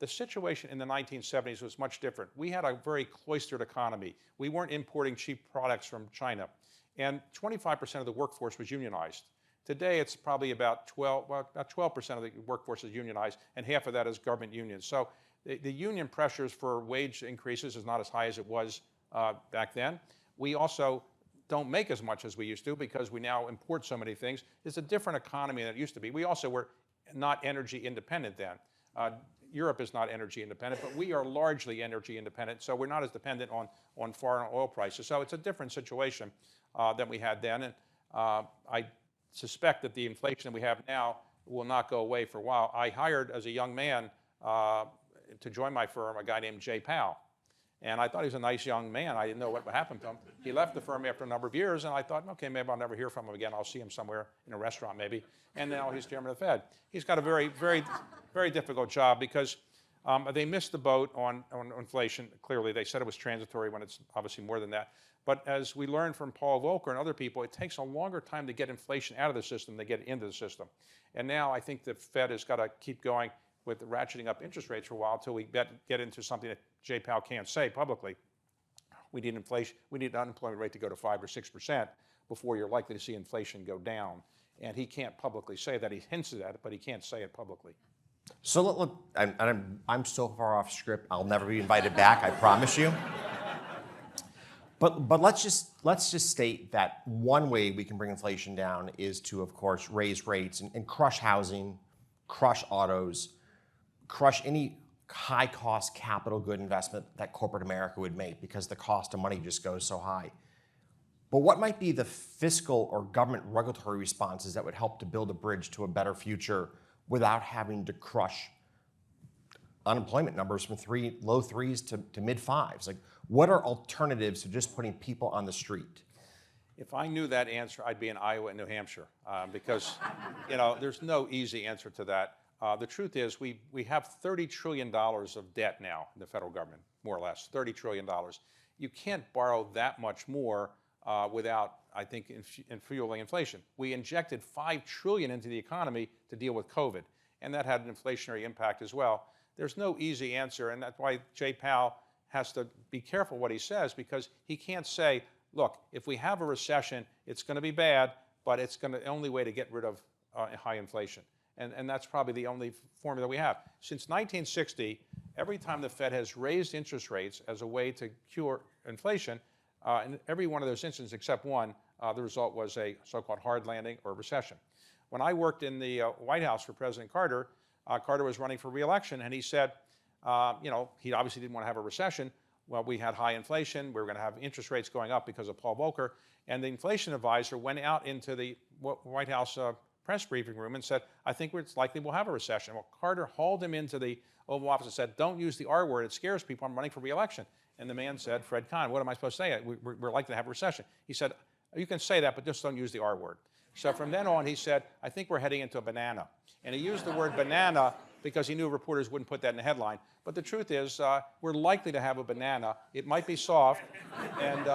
The situation in the 1970s was much different. We had a very cloistered economy. We weren't importing cheap products from China. And 25% of the workforce was unionized. Today, it's probably about 12% of the workforce is unionized, and half of that is government unions. So the union pressures for wage increases is not as high as it was back then. We also don't make as much as we used to because we now import so many things. It's a different economy than it used to be. We also were not energy independent then. Europe is not energy independent, but we are largely energy independent, so we're not as dependent on foreign oil prices. So it's a different situation than we had then. And I suspect that the inflation that we have now will not go away for a while. I hired, as a young man, to join my firm, a guy named Jay Powell. And I thought he was a nice young man. I didn't know what would happen to him. He left the firm after a number of years, and I thought, okay, maybe I'll never hear from him again. I'll see him somewhere in a restaurant maybe. And now he's chairman of the Fed. He's got a very, very, very difficult job because they missed the boat on inflation. Clearly, they said it was transitory when it's obviously more than that. But as we learned from Paul Volcker and other people, it takes a longer time to get inflation out of the system than get it into the system. And now I think the Fed has got to keep going with ratcheting up interest rates for a while until we get into something that Jay Powell can't say publicly. We need inflation. We need the unemployment rate to go to 5 or 6% before you're likely to see inflation go down. And he can't publicly say that. He hints at it, but he can't say it publicly. So look, I'm so far off script. I'll never be invited back. I promise you. But let's just state that one way we can bring inflation down is to, of course, raise rates and crush housing, crush autos, crush any high-cost capital good investment that corporate America would make because the cost of money just goes so high. But what might be the fiscal or government regulatory responses that would help to build a bridge to a better future without having to crush unemployment numbers from low threes to mid fives? Like, what are alternatives to just putting people on the street? If I knew that answer, I'd be in Iowa and New Hampshire because, there's no easy answer to that. The truth is we have $30 trillion of debt now in the federal government, more or less, $30 trillion. You can't borrow that much more without, I think, fueling inflation. We injected $5 trillion into the economy to deal with COVID, and that had an inflationary impact as well. There's no easy answer, and that's why Jay Powell has to be careful what he says, because he can't say, look, if we have a recession, it's going to be bad, but it's the only way to get rid of high inflation. And that's probably the only formula we have. Since 1960, every time the Fed has raised interest rates as a way to cure inflation, in every one of those instances except one, the result was a so-called hard landing or recession. When I worked in the White House for President Carter, Carter was running for re-election, and he said, he obviously didn't want to have a recession. Well, we had high inflation. We were going to have interest rates going up because of Paul Volcker. And the inflation advisor went out into the White House press briefing room and said, I think it's likely we'll have a recession. Well, Carter hauled him into the Oval Office and said, don't use the R word. It scares people. I'm running for re-election. And the man said, Fred Kahn, what am I supposed to say? We're likely to have a recession. He said, you can say that, but just don't use the R word. So from then on, he said, I think we're heading into a banana. And he used the word banana because he knew reporters wouldn't put that in the headline. But the truth is, we're likely to have a banana. It might be soft, and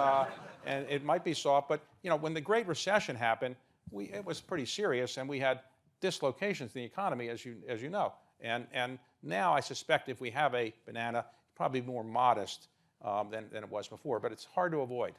it might be soft. But when the Great Recession happened, it was pretty serious, and we had dislocations in the economy, as you know. And now I suspect if we have a banana, probably more modest than it was before. But it's hard to avoid.